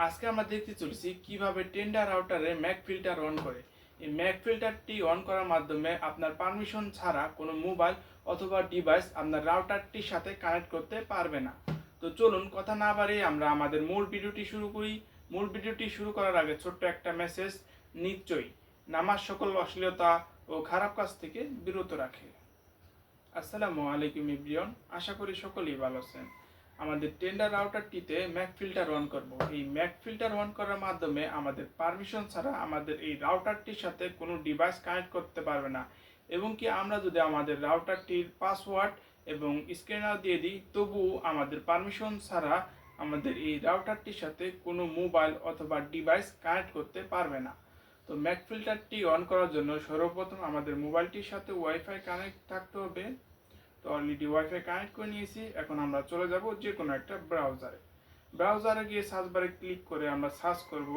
আজকে আমরা দেখতে চলেছি কিভাবে টেন্ডার রাউটারে ম্যাক ফিল্টার অন করে। এই ম্যাক ফিল্টারটি অন করার মাধ্যমে আপনার পারমিশন ছাড়া কোনো মোবাইল অথবা ডিভাইস আপনার রাউটারটির সাথে কানেক্ট করতে পারবে না। তো চলুন কথা না বাড়িয়ে আমরা আমাদের মূল ভিডিওটি শুরু করি। মূল ভিডিওটি শুরু করার আগে ছোট্ট একটা মেসেজ, নিশ্চয়ই নামাজ সকল অশ্লীলতা ও খারাপ কাজ থেকে বিরত রাখে। আসসালামু আলাইকুম এভরিওয়ান, আশা করি সকলেই ভালো আছেন। আমাদের টেন্ডার রাউটারটিতে ম্যাক ফিল্টার অন করব। এই ম্যাক ফিল্টার অন করার মাধ্যমে আমাদের পারমিশন ছাড়া আমাদের এই রাউটারটির সাথে কোনো ডিভাইস কানেক্ট করতে পারবে না, এবং কি আমরা যদি আমাদের রাউটারটির পাসওয়ার্ড এবং স্ক্যানার দিয়ে দিই তবুও আমাদের পারমিশন ছাড়া আমাদের এই রাউটারটির সাথে কোনো মোবাইল অথবা ডিভাইস কানেক্ট করতে পারবে না। তো ম্যাক ফিল্টারটি অন করার জন্য সর্বপ্রথম আমাদের মোবাইলটির সাথে ওয়াইফাই কানেক্ট থাকতে হবে। তো অলরেডি ওয়াইফাই কানেক্ট করে নিয়েছি। এখন আমরা চলে যাব যে কোনো একটা ব্রাউজারে গিয়ে সার্চ বারে ক্লিক করে আমরা সার্চ করব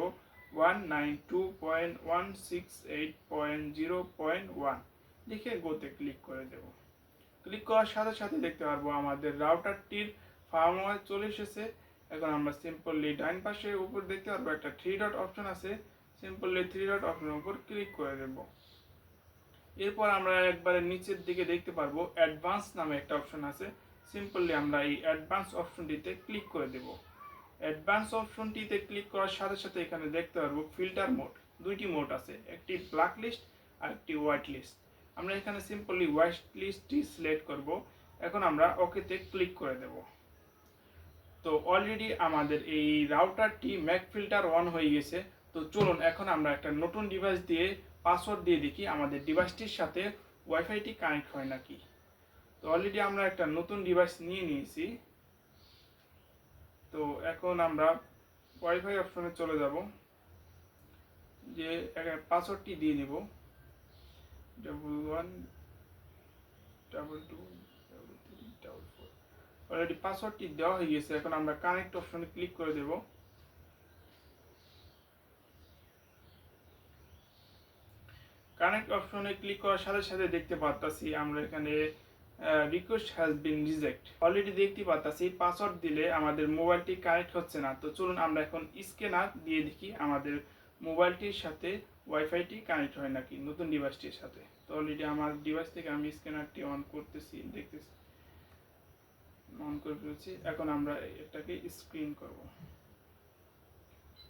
192.168.0.1 লিখে গোতে ক্লিক করে দেব। ক্লিক করার সাথে সাথে দেখতে পারবো আমাদের রাউটারটির ফার্মওয়্যার চলে এসেছে। এখন আমরা সিম্পলি ডাইন পাশে উপর দেখতে পারবো একটা থ্রি ডট অপশন আছে, সিম্পলি থ্রি ডট অপশনের উপর ক্লিক করে দেব। এরপর আমরা একবারে নিচের দিকে দেখতে পারবো অ্যাডভান্স নামে একটা অপশন আছে, সিম্পলি আমরা এই অ্যাডভান্স অপশনটিতে ক্লিক করে দেব। অ্যাডভান্স অপশনটিতে ক্লিক করার সাথে সাথে এখানে দেখতে পারবো ফিল্টার মোড, দুইটি মোড আছে, একটি ব্ল্যাক লিস্ট আর একটি হোয়াইট লিস্ট। আমরা এখানে সিম্পলি হোয়াইট লিস্টটি সিলেক্ট করব। এখন আমরা ওকেতে ক্লিক করে দেব। তো অলরেডি আমাদের এই রাউটারটি ম্যাক ফিল্টার অন হয়ে গেছে। তো চলুন এখন আমরা একটা নতুন ডিভাইস দিয়ে পাসওয়ার্ড দিয়ে দেখি আমাদের ডিভাইসটির সাথে ওয়াইফাইটি কানেক্ট হয় নাকি। তো অলরেডি আমরা একটা নতুন ডিভাইস নিয়ে নিয়েছি। তো এখন আমরা ওয়াইফাই অপশনে চলে যাব, যে পাসওয়ার্ডটি দিয়ে নেব 11223344। অলরেডি পাসওয়ার্ডটি দেওয়া হয়ে গেছে। এখন আমরা কানেক্ট অপশনে ক্লিক করে দেব। কানেক্ট অপশনে ক্লিক করার সাথে সাথে দেখতে পাচ্ছি আমরা এখানে request has been reject. Already দেখতে পাচ্ছি পাসওয়ার্ড দিলে আমাদের মোবাইলটি কানেক্ট হচ্ছে না। তো চলুন আমরা এখন স্ক্যানার দিয়ে দেখি আমাদের মোবাইলটির সাথে ওয়াইফাইটি কানেক্ট হয় নাকি নতুন ডিভাইসটির সাথে। তো অলরেডি আমার ডিভাইস থেকে আমি স্ক্যানারটি অন করতেছি, দেখতেছি অন করে ফেলেছি। এখন আমরা এটাকে স্ক্রিন করব।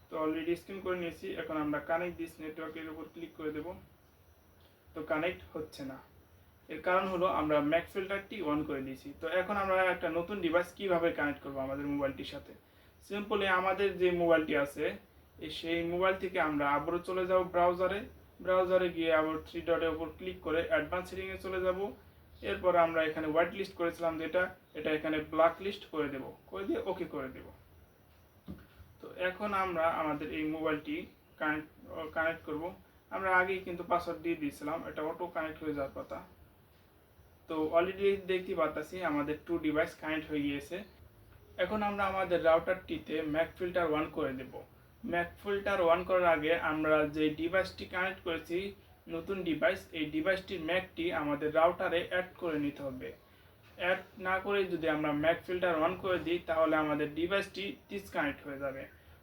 তো অলরেডি স্ক্রিন করে নিয়েছি। এখন আমরা কানেক্ট দিস নেটওয়ার্কের উপর ক্লিক করে দেব। তো কানেক্ট হচ্ছে না, এর কারণ হলো আমরা ম্যাক ফিল্টারটি অন করে দিয়েছি। তো এখন আমরা একটা নতুন ডিভাইস কিভাবে কানেক্ট করব আমাদের মোবাইলটির সাথে। সিম্পলি আমাদের যে মোবাইলটি আছে সেই মোবাইল থেকে আমরা আবারও চলে যাব ব্রাউজারে গিয়ে আবার থ্রি ডটের উপর ক্লিক করে অ্যাডভান্স সেটিংয়ে চলে যাব। এরপর আমরা এখানে হোয়াইট লিস্ট করেছিলাম যেটা, এটা এখানে ব্ল্যাক লিস্ট করে দেব, করে দিয়ে ওকে করে দেব। তো এখন আমরা আমাদের এই মোবাইলটি কানেক্ট করব। আমরা আগেই কিন্তু পাসওয়ার্ড দিয়ে দিয়েছিলাম, এটা অটো কানেক্ট হয়ে যাওয়ার কথা। তো অলরেডি দেখতে পাচ্ছি আমাদের টু ডিভাইস কানেক্ট হয়ে গিয়েছে। এখন আমরা আমাদের রাউটারটিতে ম্যাক ফিল্টার অন করে দেব। ম্যাক ফিল্টার অন করার আগে আমরা যে ডিভাইসটি কানেক্ট করেছি নতুন ডিভাইস, এই ডিভাইসটির ম্যাকটি আমাদের রাউটারে অ্যাড করে নিতে হবে। অ্যাড না করে যদি আমরা ম্যাক ফিল্টার অন করে দিই তাহলে আমাদের ডিভাইসটি ডিসকানেক্ট হয়ে যাবে।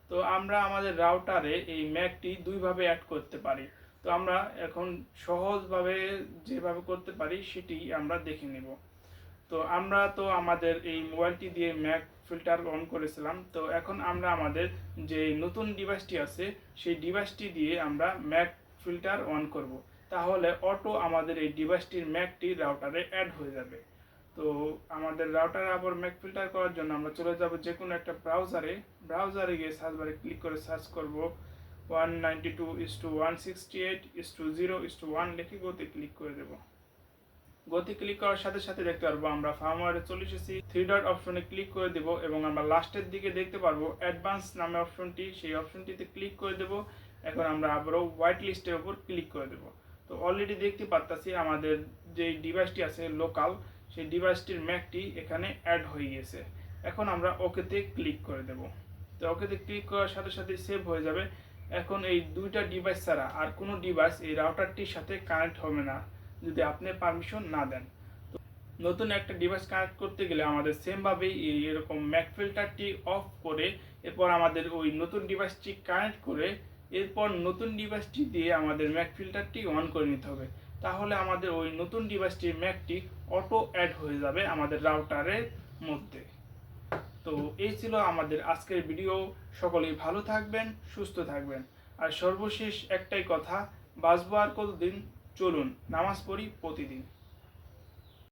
তো আমরা আমাদের রাউটারে এই ম্যাকটি দুইভাবে অ্যাড করতে পারি। তো আমরা এখন সহজভাবে যেভাবে করতে পারি সেটি আমরা দেখে নেব। তো আমরা তো আমাদের এই মোবাইলটি দিয়ে ম্যাক ফিল্টার অন করেছিলাম। তো এখন আমরা আমাদের যে নতুন ডিভাইসটি আছে সেই ডিভাইসটি দিয়ে আমরা ম্যাক ফিল্টার অন করব। তাহলে অটো আমাদের এই ডিভাইসটির ম্যাকটি রাউটারে অ্যাড হয়ে যাবে। তো আমাদের রাউটারে আবার ম্যাক ফিল্টার করার জন্য আমরা চলে যাব যে কোনো একটা ব্রাউজারে গিয়ে সার্চ বারে ক্লিক করে সার্চ করব 192.168.0.1 লিখে গোতে ক্লিক করে দেব। গতি ক্লিক করার সাথে সাথে দেখতে পারবো আমরা ফার্মওয়্যারে চলে এসেছি। থ্রি ডট অপশনে ক্লিক করে দেব এবং আমরা লাস্টের দিকে দেখতে পারবো অ্যাডভান্স নামে অপশনটি, সেই অপশনটিতে ক্লিক করে দেব। এখন আমরা আবারও হোয়াইট লিস্টের উপর ক্লিক করে দেব। তো অলরেডি দেখতে পাচ্ছি আমাদের যে ডিভাইসটি আছে লোকাল, সেই ডিভাইসটির ম্যাকটি এখানে অ্যাড হয়ে গেছে। এখন আমরা ওকেতে ক্লিক করে দেব। তো ওকেতে ক্লিক করার সাথে সাথে সেভ হয়ে যাবে। এখন এই দুইটা ডিভাইস ছাড়া আর কোনো ডিভাইস এই রাউটারটির সাথে কানেক্ট হবে না যদি আপনি পারমিশন না দেন। নতুন একটা ডিভাইস কানেক্ট করতে গেলে আমাদের সেমভাবেই এরকম ম্যাক ফিল্টারটি অফ করে এরপর আমাদের ওই নতুন ডিভাইসটি কানেক্ট করে এরপর নতুন ডিভাইসটি দিয়ে আমাদের ম্যাক ফিল্টারটি অন করে নিতে হবে। তাহলে আমাদের ওই নতুন ডিভাইসটির ম্যাকটি অটো অ্যাড হয়ে যাবে আমাদের রাউটারের মধ্যে। তো এই ছিল আমাদের আজকের ভিডিও। সকলেই ভালো থাকবেন, সুস্থ থাকবেন। আর সর্বশেষ একটাই কথা, বাঁচবো আর কতদিন, চলুন নামাজ পড়ি প্রতিদিন।